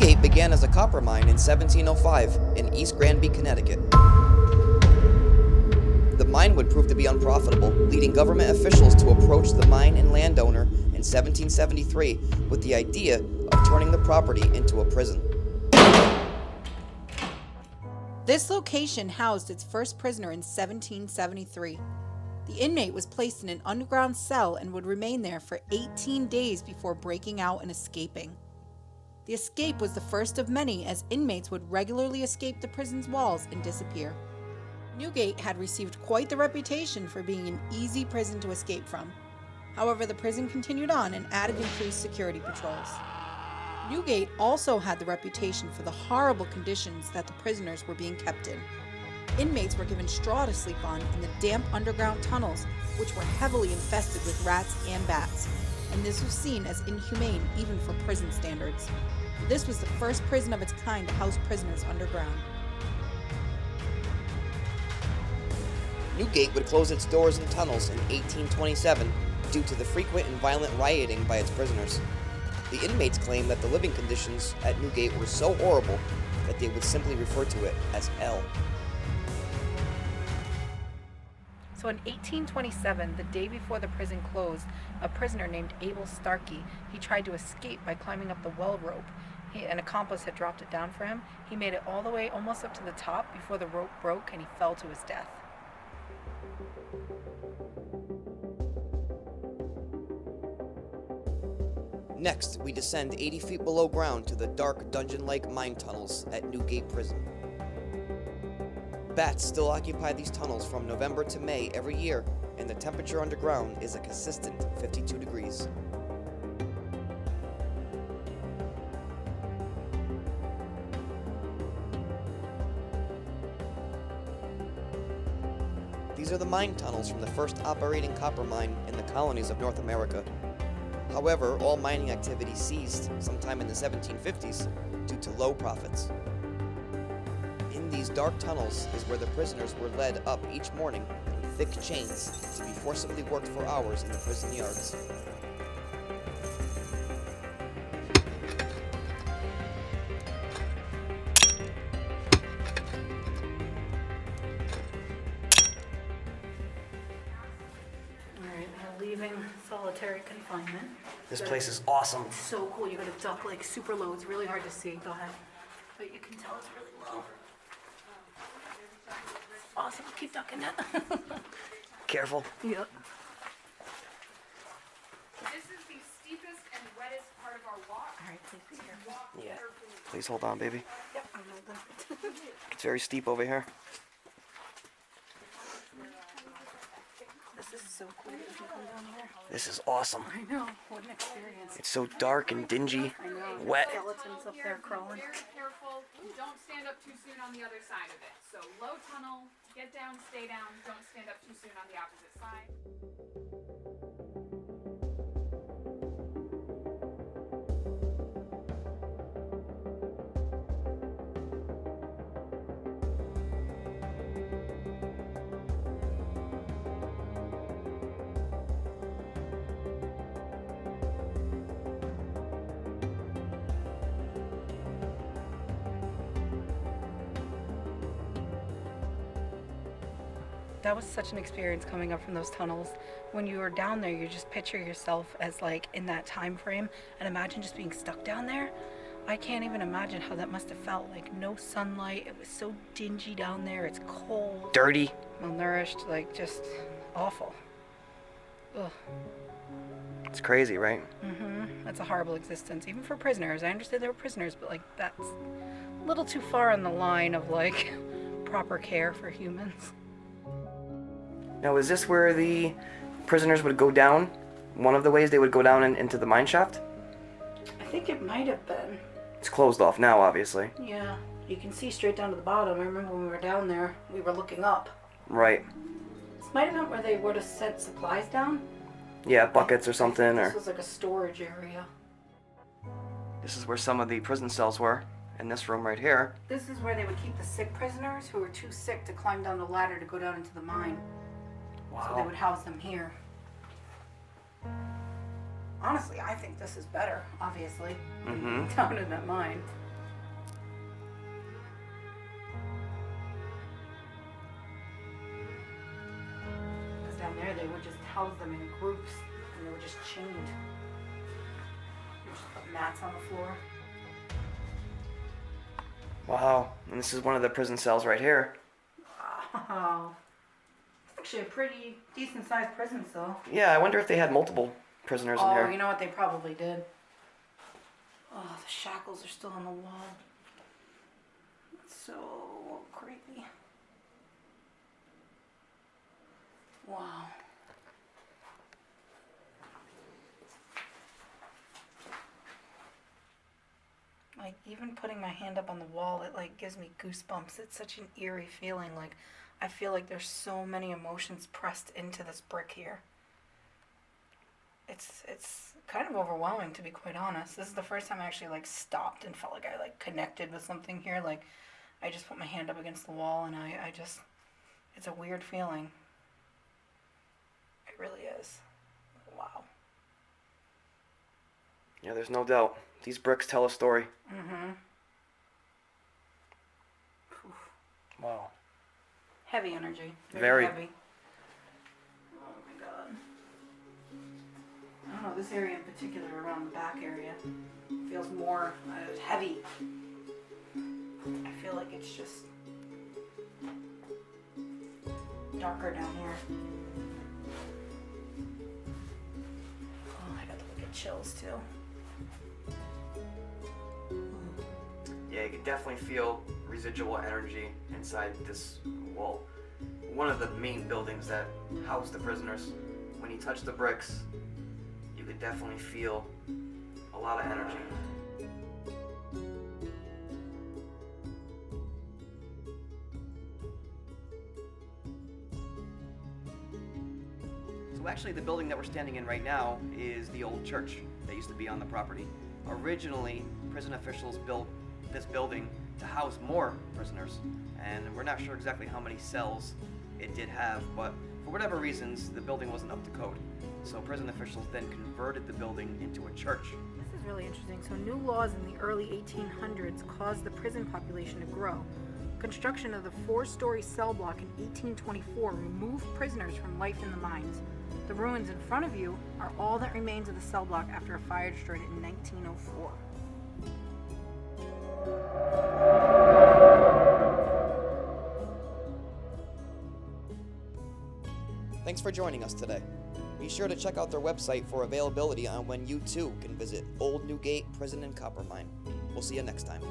Newgate began as a copper mine in 1705 in East Granby, Connecticut. The mine would prove to be unprofitable, leading government officials to approach the mine and landowner in 1773 with the idea of turning the property into a prison. This location housed its first prisoner in 1773. The inmate was placed in an underground cell and would remain there for 18 days before breaking out and escaping. The escape was the first of many, as inmates would regularly escape the prison's walls and disappear. Newgate had received quite the reputation for being an easy prison to escape from. However, the prison continued on and added increased security patrols. Newgate also had the reputation for the horrible conditions that the prisoners were being kept in. Inmates were given straw to sleep on in the damp underground tunnels, which were heavily infested with rats and bats, and this was seen as inhumane even for prison standards. This was the first prison of its kind to house prisoners underground. Newgate would close its doors and tunnels in 1827 due to the frequent and violent rioting by its prisoners. The inmates claimed that the living conditions at Newgate were so horrible that they would simply refer to it as hell. So in 1827, the day before the prison closed, a prisoner named Abel Starkey, he tried to escape by climbing up the well rope. An accomplice had dropped it down for him. He made it all the way almost up to the top before the rope broke and he fell to his death. Next, we descend 80 feet below ground to the dark dungeon-like mine tunnels at Newgate Prison. Bats still occupy these tunnels from November to May every year, and the temperature underground is a consistent 52 degrees. These are the mine tunnels from the first operating copper mine in the colonies of North America. However, all mining activity ceased sometime in the 1750s due to low profits. In these dark tunnels is where the prisoners were led up each morning in thick chains to be forcibly worked for hours in the prison yards. Leaving solitary confinement. This place is awesome. It's so cool. You gotta duck like super low. It's really hard to see. Go ahead. But you can tell it's really low. Awesome. Keep ducking it. Careful. Yep. This is the steepest and wettest part of our walk. All right, please be careful. Yeah. Please hold on, baby. Yep, I'm holding. It's very steep over here. This is so cool that you can come down here. This is awesome. I know. What an experience. It's so dark and dingy, I know. wet. Skeletons up there crawling. Very careful. Don't stand up too soon on the other side of it. So low tunnel, get down, stay down. Don't stand up too soon on the opposite side. That was such an experience coming up from those tunnels. When you were down there, you just picture yourself as like in that time frame and imagine just being stuck down there. I can't even imagine how that must have felt. Like no sunlight. It was so dingy down there. It's cold. Dirty. Malnourished. Like just awful. Ugh. It's crazy, right? That's a horrible existence. Even for prisoners. I understand they were prisoners, but like that's a little too far on the line of like proper care for humans. Now, is this where the prisoners would go down? One of the ways they would go down into the mine shaft? I think it might have been. It's closed off now, obviously. Yeah, you can see straight down to the bottom. I remember when we were down there, we were looking up. Right. This might have been where they would have sent supplies down. Yeah, buckets or something. This was like a storage area. This is where some of the prison cells were, in this room right here. This is where they would keep the sick prisoners who were too sick to climb down the ladder to go down into the mine. So they would house them here. Honestly, I think this is better, obviously, down in that mine. house them in groups, and they were just chained. They just put mats on the floor. Wow, and this is one of the prison cells right here. Wow. It's actually a pretty decent sized prison cell. Yeah, I wonder if they had multiple prisoners in Oh, here. you know what? They probably did. Oh, the shackles are still on the wall. It's so creepy. Wow. Like, even putting my hand up on the wall, it like gives me goosebumps. It's such an eerie feeling. Like, I feel like there's so many emotions pressed into this brick here. It's kind of overwhelming, to be quite honest. This is the first time I actually like stopped and felt like I like connected with something here. Like, I just put my hand up against the wall, and I just, it's a weird feeling. It really is. Wow. Yeah, there's no doubt. These bricks tell a story. Mm-hmm. Wow. Heavy energy. Very. Heavy. Oh my god. I don't know, this area in particular, around the back area, feels more heavy. I feel like it's just darker down here. Oh, I got to look at chills too. Yeah, you can definitely feel residual energy inside this wall. One of the main buildings that house the prisoners. When you touch the bricks, you could definitely feel a lot of energy. So actually the building that we're standing in right now is the old church that used to be on the property. Originally, prison officials built this building to house more prisoners, and we're not sure exactly how many cells it did have, but for whatever reasons, the building wasn't up to code. So prison officials then converted the building into a church. This is really interesting. So new laws in the early 1800s caused the prison population to grow. Construction of the 4-story cell block in 1824 removed prisoners from life in the mines. The ruins in front of you are all that remains of the cell block after a fire destroyed it in 1904. Thanks for joining us today. Be sure to check out their website for availability on when you too can visit Old Newgate Prison and Copper Mine. We'll see you next time.